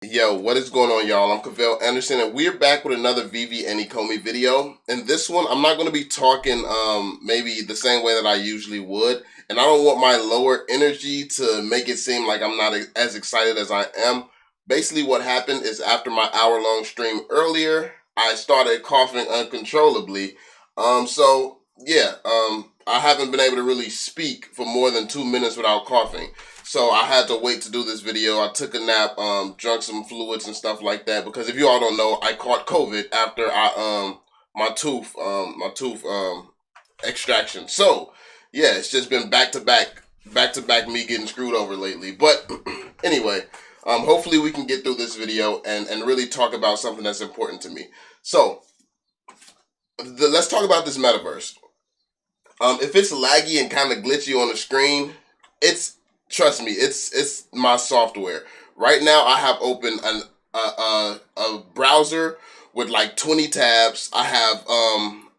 Yo, what is going on, y'all? I'm Cavell Anderson, and we're back with another Veve and Ecomi video. In this one, I'm not going to be talking maybe the same way that I usually would, and I don't want my lower energy to make it seem like I'm not as excited as I am. Basically, what happened is after my hour-long stream earlier, I started coughing uncontrollably. I haven't been able to really speak for more than 2 minutes without coughing. So I had to wait to do this video. I took a nap, drunk some fluids and stuff like that. Because if you all don't know, I caught COVID after my tooth extraction. So yeah, it's just been back to back me getting screwed over lately. But anyway, hopefully we can get through this video and really talk about something that's important to me. So let's talk about this metaverse. If it's laggy and kind of glitchy on the screen, trust me, it's my software. Right now, I have open a browser with like 20 tabs. I have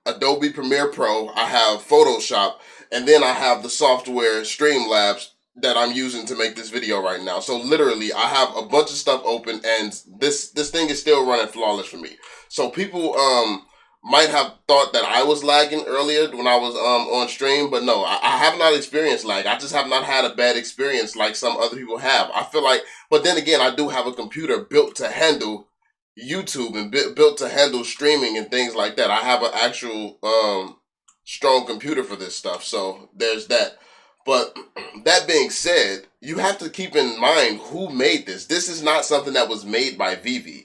Adobe Premiere Pro. I have Photoshop, and then I have the software Streamlabs that I'm using to make this video right now. So literally, I have a bunch of stuff open, and this thing is still running flawless for me. So people might have thought that I was lagging earlier when I was on stream, but no, I have not experienced lag. I just have not had a bad experience like some other people have. I feel like, but then again, I do have a computer built to handle YouTube and built to handle streaming and things like that. I have an actual strong computer for this stuff, so there's that. But that being said, you have to keep in mind who made this. This is not something that was made by Veve.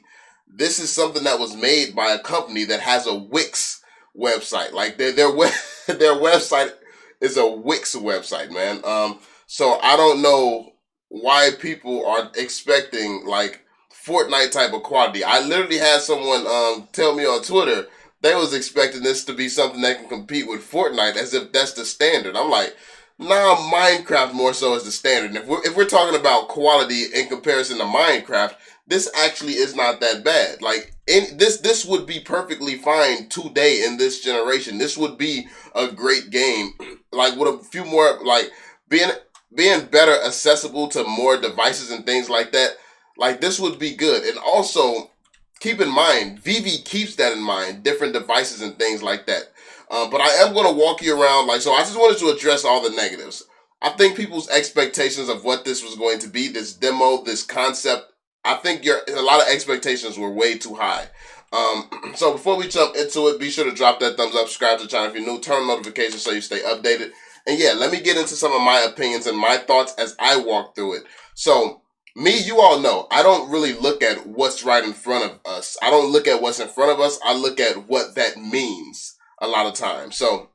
This is something that was made by a company that has a Wix website. Like their website is a Wix website, man. So I don't know why people are expecting like Fortnite type of quality. I literally had someone tell me on Twitter they was expecting this to be something that can compete with Fortnite as if that's the standard. I'm like, nah, Minecraft more so is the standard. And if we're talking about quality in comparison to Minecraft, this actually is not that bad. Like this would be perfectly fine today in this generation. This would be a great game. Like with a few more, like being better accessible to more devices and things like that. Like this would be good. And also keep in mind, Veve keeps that in mind, different devices and things like that. But I am going to walk you around. Like, so I just wanted to address all the negatives. I think people's expectations of what this was going to be, this demo, this concept, I think a lot of expectations were way too high. So before we jump into it, be sure to drop that thumbs up, subscribe to the channel if you're new, turn on notifications so you stay updated. And yeah, let me get into some of my opinions and my thoughts as I walk through it. So me, you all know, I don't really look at what's right in front of us. I don't look at what's in front of us. I look at what that means a lot of times. So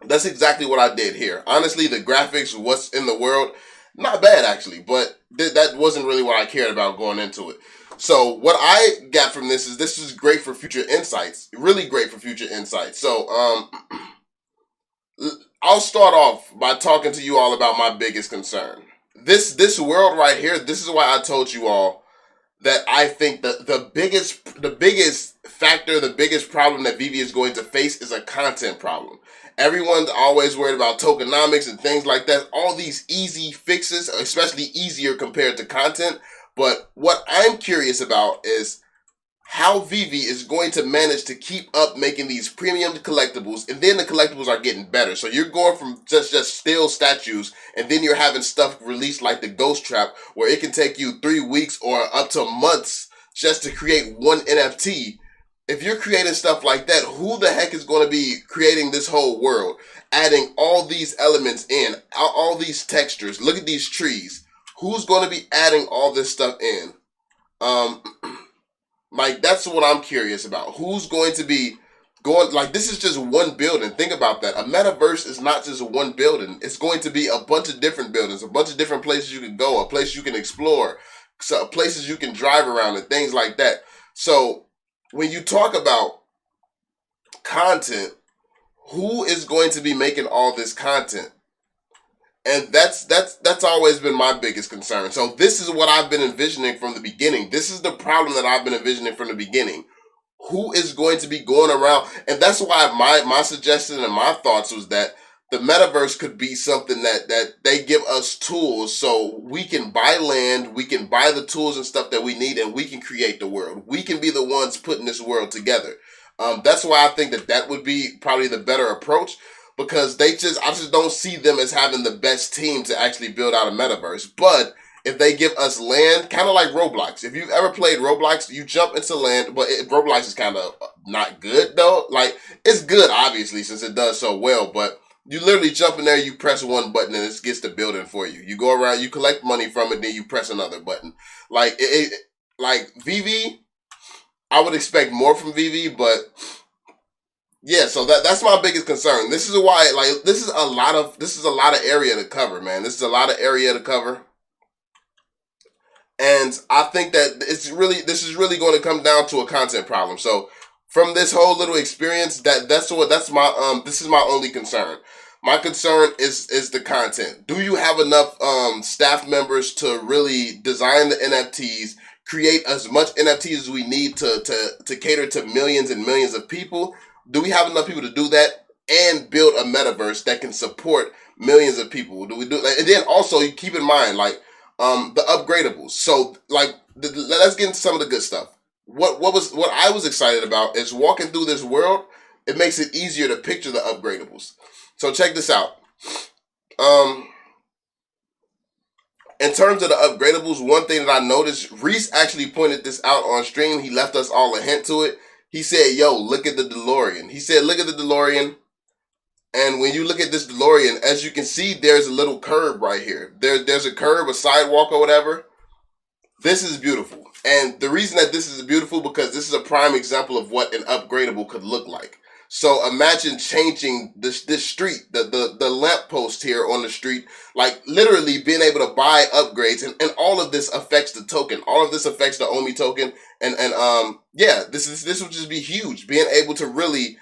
that's exactly what I did here. Honestly, the graphics, what's in the world, not bad actually, but that wasn't really what I cared about going into it. So what I got from this is great for future insights, really great for future insights. So I'll start off by talking to you all about my biggest concern. This world right here, this is why I told you all that I think the biggest factor, the biggest problem that Veve is going to face is a content problem. Everyone's always worried about tokenomics and things like that. All these easy fixes, especially easier compared to content. But what I'm curious about is how Veve is going to manage to keep up making these premium collectibles, and then the collectibles are getting better. So you're going from just still statues, and then you're having stuff released like the Ghost Trap, where it can take you 3 weeks or up to months just to create one NFT. If you're creating stuff like that, who the heck is going to be creating this whole world? Adding all these elements in, all these textures. Look at these trees. Who's going to be adding all this stuff in? Like, that's what I'm curious about. Who's going to be going, like, this is just one building. Think about that. A metaverse is not just one building. It's going to be a bunch of different buildings, a bunch of different places you can go, a place you can explore, so places you can drive around and things like that. So when you talk about content, who is going to be making all this content? And that's always been my biggest concern. So this is what I've been envisioning from the beginning. This is the problem that I've been envisioning from the beginning. Who is going to be going around? And that's why my suggestion and my thoughts was that the metaverse could be something that they give us tools so we can buy land, we can buy the tools and stuff that we need, and we can create the world. We can be the ones putting this world together. That's why I think that would be probably the better approach, because I just don't see them as having the best team to actually build out a metaverse. But if they give us land, kind of like Roblox. If you've ever played Roblox, you jump into land, but Roblox is kind of not good though. Like, it's good, obviously, since it does so well, but you literally jump in there, you press one button, and it gets the building for you. You go around, you collect money from it, then you press another button. Like, like Veve, I would expect more from Veve, but yeah, so that's my biggest concern. This is why, like, this is a lot of area to cover, man. This is a lot of area to cover. And I think that this is really going to come down to a content problem. So from this whole little experience, this is my only concern. My concern is the content. Do you have enough staff members to really design the NFTs, create as much NFTs as we need to cater to millions and millions of people? Do we have enough people to do that and build a metaverse that can support millions of people? Do we do? And then also, you keep in mind, like, the upgradables. So, like, let's get into some of the good stuff. What I was excited about is walking through this world. It makes it easier to picture the upgradables. So check this out. In terms of the upgradables, one thing that I noticed, Reese actually pointed this out on stream. He left us all a hint to it. He said, "Yo, look at the DeLorean." He said, "Look at the DeLorean." And when you look at this DeLorean, as you can see, there's a little curb right here. There's a curb, a sidewalk or whatever. This is beautiful. And the reason that this is beautiful, because this is a prime example of what an upgradable could look like. So imagine changing this street, the lamppost here on the street, like literally being able to buy upgrades, and all of this affects the token. All of this affects the Omi token. And yeah, this would just be huge. Being able to really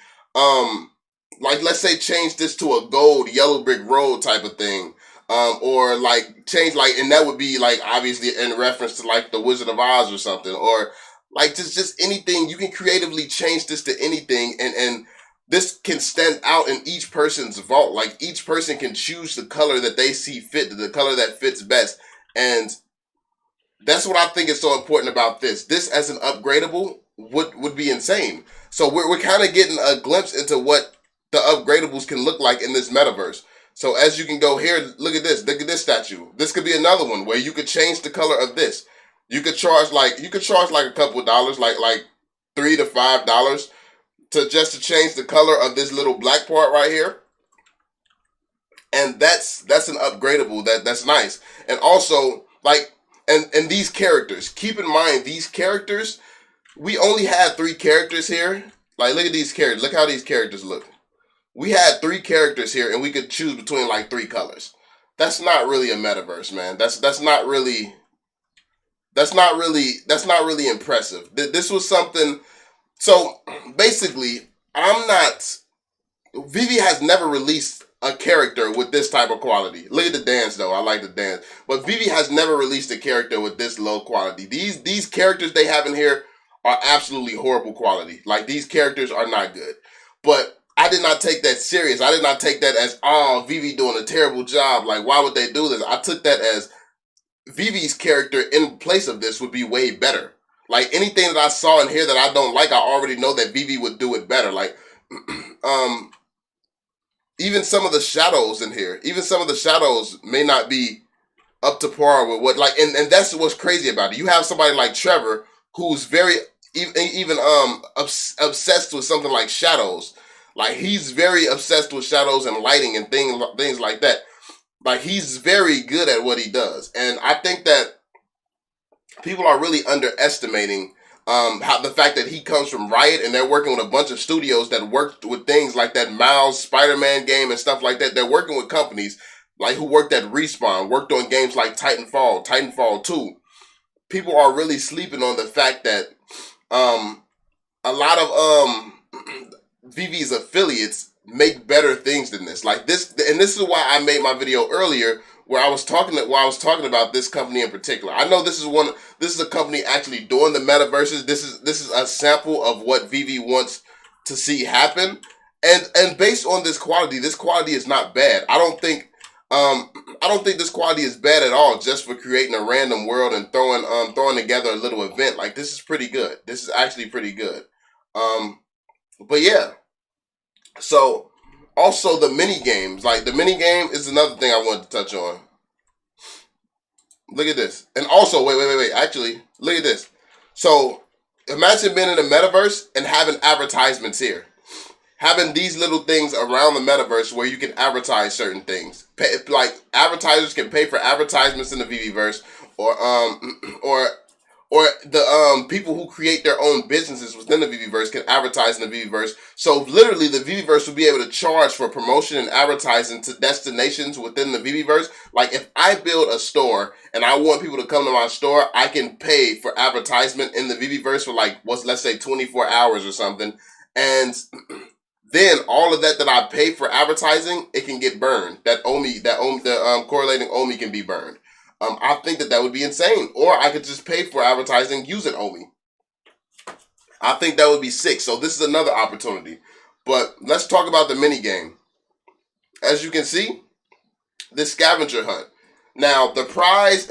like, let's say change this to a gold yellow brick road type of thing. Or like change, like, and that would be like obviously in reference to like the Wizard of Oz or something, or like just anything. You can creatively change this to anything, and this can stand out in each person's vault. Like, each person can choose the color that they see fit, the color that fits best. And that's what I think is so important about this. This as an upgradable would be insane. So we're kind of getting a glimpse into what the upgradables can look like in this metaverse. So as you can go here, look at this statue. This could be another one where you could change the color of this. You could charge like a couple of dollars, like $3 to $5 to change the color of this little black part right here. And that's an upgradable that's nice. And also, like, and these characters, keep in mind, these characters, we only had 3 characters here. Like, look at these characters. Look how these characters look. We had 3 characters here, and we could choose between like 3 colors. That's not really a metaverse, man. That's not really impressive. This was something. So basically, Veve has never released a character with this type of quality. Look at the dance though. I like the dance. But Veve has never released a character with this low quality. These characters they have in here are absolutely horrible quality. Like, these characters are not good. But I did not take that serious. I did not take that as, oh, Veve doing a terrible job. Like, why would they do this? I took that as Veve's character in place of this would be way better. Like, anything that I saw in here that I don't like, I already know that Veve would do it better. Like, even some of the shadows in here, may not be up to par with what, like, and that's what's crazy about it. You have somebody like Trevor who's very even obsessed with something like shadows. Like, he's very obsessed with shadows and lighting and things like that. Like, he's very good at what he does. And I think that people are really underestimating how the fact that he comes from Riot, and they're working with a bunch of studios that worked with things like that Miles Spider-Man game and stuff like that. They're working with companies like who worked at Respawn, worked on games like Titanfall 2. People are really sleeping on the fact that a lot of Veve's affiliates make better things than this. Like this, and this is why I made my video earlier where I was talking about this company in particular. I know this is a company actually doing the metaverses. This is a sample of what Veve wants to see happen. And based on this quality is not bad. I don't think this quality is bad at all, just for creating a random world and throwing together a little event. Like, this is pretty good. This is actually pretty good. But yeah. So also the mini games. Like, the mini game is another thing I wanted to touch on. Look at this. And also, wait. Actually, look at this. So imagine being in the metaverse and having advertisements here. Having these little things around the metaverse where you can advertise certain things. Like, advertisers can pay for advertisements in the Veveverse, or the people who create their own businesses within the Veveverse can advertise in the Veveverse. So literally, the Veveverse will be able to charge for promotion and advertising to destinations within the Veveverse. Like, if I build a store and I want people to come to my store, I can pay for advertisement in the Veveverse for, like, let's say 24 hours or something, and then all of that I pay for advertising, it can get burned. The correlating Omi can be burned. I think that would be insane. Or I could just pay for advertising using Omi. I think that would be sick. So this is another opportunity. But let's talk about the mini game. As you can see, this scavenger hunt. Now, the prize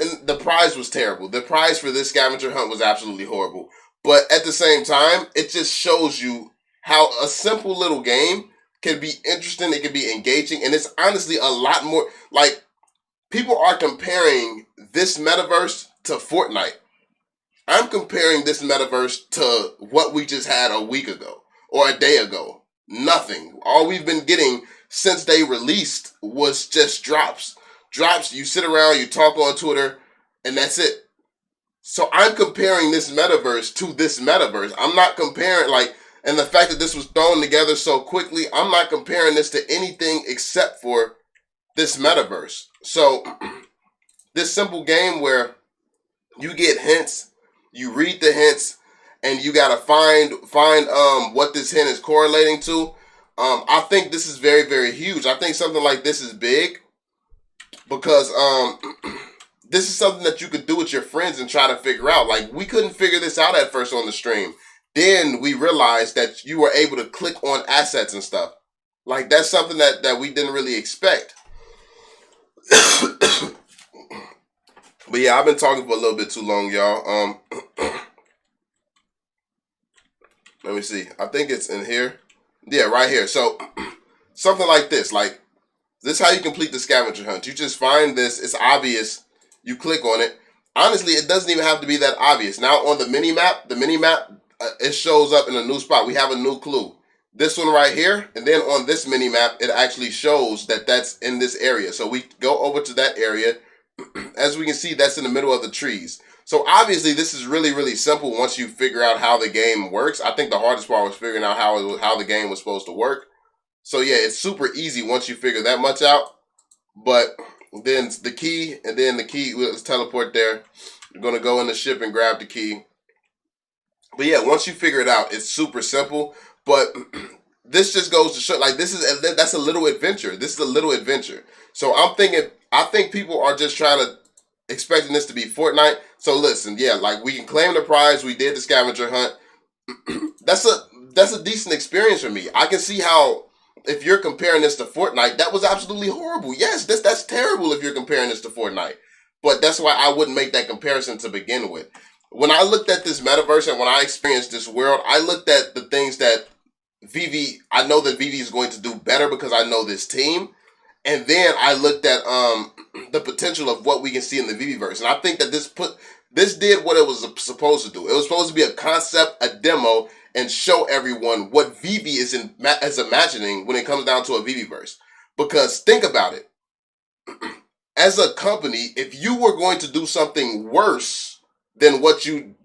was terrible. The prize for this scavenger hunt was absolutely horrible. But at the same time, it just shows you how a simple little game can be interesting, it can be engaging, and it's honestly a lot more, like, people are comparing this metaverse to Fortnite. I'm comparing this metaverse to what we just had a week ago or a day ago. Nothing. All we've been getting since they released was just drops. Drops, you sit around, you talk on Twitter, and that's it. So I'm comparing this metaverse to this metaverse. I'm not comparing, like, and the fact that this was thrown together so quickly, I'm not comparing this to anything except for this metaverse. So this simple game where you get hints, you read the hints, and you gotta find what this hint is correlating to. I think this is very, very huge. I think something like this is big because this is something that you could do with your friends and try to figure out. Like, we couldn't figure this out at first on the stream. Then we realized that you were able to click on assets and stuff. Like, that's something that we didn't really expect. But yeah, I've been talking for a little bit too long, y'all. Let me see. I think it's in here. Yeah, right here. So something like this. Like, this is how you complete the scavenger hunt. You just find this. It's obvious. You click on it. Honestly, it doesn't even have to be that obvious. Now on the mini map, it shows up in a new spot. We have a new clue. This one right here, and then on this mini map, it actually shows that that's in this area. So we go over to that area. As we can see, that's in the middle of the trees. So obviously, this is really, really simple once you figure out how the game works. I think the hardest part was figuring out how the game was supposed to work. So yeah, it's super easy once you figure that much out. But then the key, let's teleport there. You're going to go in the ship and grab the key. But yeah, once you figure it out, it's super simple. But this just goes to show, like, that's a little adventure. This is a little adventure. So I think people are just expecting this to be Fortnite. So listen, yeah, like, we can claim the prize. We did the scavenger hunt. That's a decent experience for me. I can see how, if you're comparing this to Fortnite, that was absolutely horrible. Yes, that's terrible if you're comparing this to Fortnite. But that's why I wouldn't make that comparison to begin with. When I looked at this metaverse and when I experienced this world, I looked at the things that I know that Veve is going to do better because I know this team. And then I looked at the potential of what we can see in the Veveverse. And I think that this did what it was supposed to do. It was supposed to be a concept, a demo, and show everyone what Veve is imagining when it comes down to a Veveverse. Because think about it. As a company, if you were going to do something worse than what you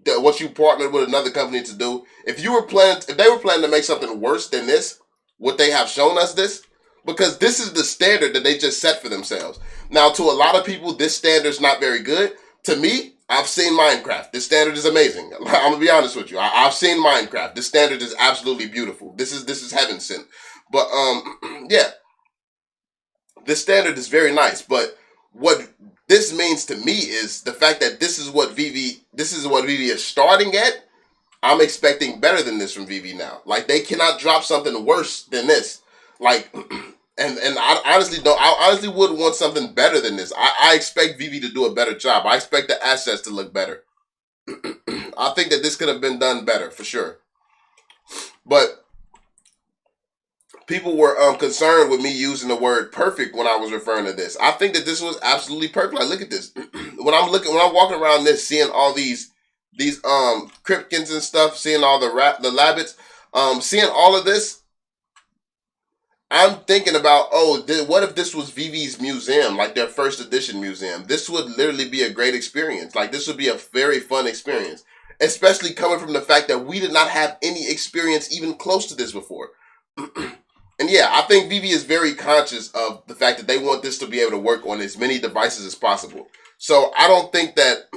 partnered with another company to do, if they were planning to make something worse than this, would they have shown us this? Because this is the standard that they just set for themselves. Now, to a lot of people, this standard's not very good. To me, I've seen Minecraft. This standard is amazing. I'm gonna be honest with you. I've seen Minecraft. This standard is absolutely beautiful. This is heaven sent. But yeah, this standard is very nice. But what this means to me is the fact that this is what Veve is starting at. I'm expecting better than this from Veve now. Like, they cannot drop something worse than this. Like, and I honestly would want something better than this. I expect Veve to do a better job. I expect the assets to look better. I think that this could have been done better, for sure. But people were concerned with me using the word perfect when I was referring to this. I think that this was absolutely perfect. Like, look at this. when I'm walking around this, seeing all these Cryptkins and stuff, seeing all the Labbits, seeing all of this, I'm thinking about, what if this was Veve's museum, like their first edition museum? This would literally be a great experience. Like, this would be a very fun experience, especially coming from the fact that we did not have any experience even close to this before. And yeah, I think Veve is very conscious of the fact that they want this to be able to work on as many devices as possible. So I don't think that,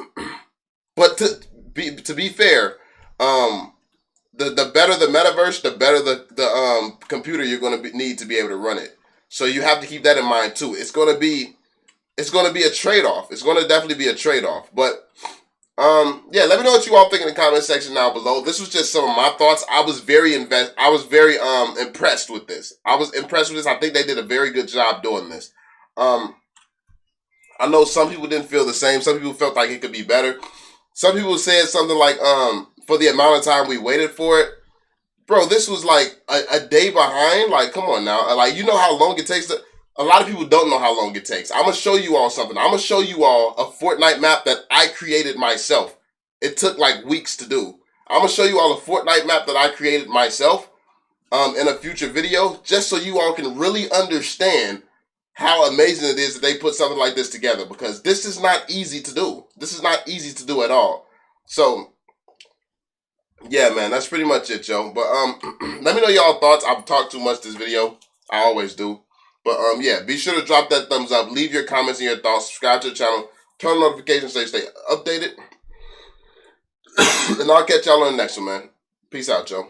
but to be fair, the better the metaverse, the better the computer you're going to need to be able to run it. So you have to keep that in mind too. It's going to be a trade-off. It's going to definitely be a trade-off. But yeah, let me know what you all think in the comment section down below. This was just some of my thoughts. I was very impressed with this. I think they did a very good job doing this. I know some people didn't feel the same. Some people felt like it could be better. Some people said something like, for the amount of time we waited for it. Bro, this was like a day behind. Like, come on now. Like, you know how long it takes a lot of people don't know how long it takes. I'm going to show you all something. I'm going to show you all a Fortnite map that I created myself. It took like weeks to do. I'm going to show you all a Fortnite map that I created myself in a future video, just so you all can really understand how amazing it is that they put something like this together, because this is not easy to do. This is not easy to do at all. So, yeah, man, that's pretty much it, yo. But let me know y'all thoughts. I've talked too much this video. I always do. But yeah, be sure to drop that thumbs up. Leave your comments and your thoughts. Subscribe to the channel. Turn on notifications so you stay updated. And I'll catch y'all on the next one, man. Peace out, yo.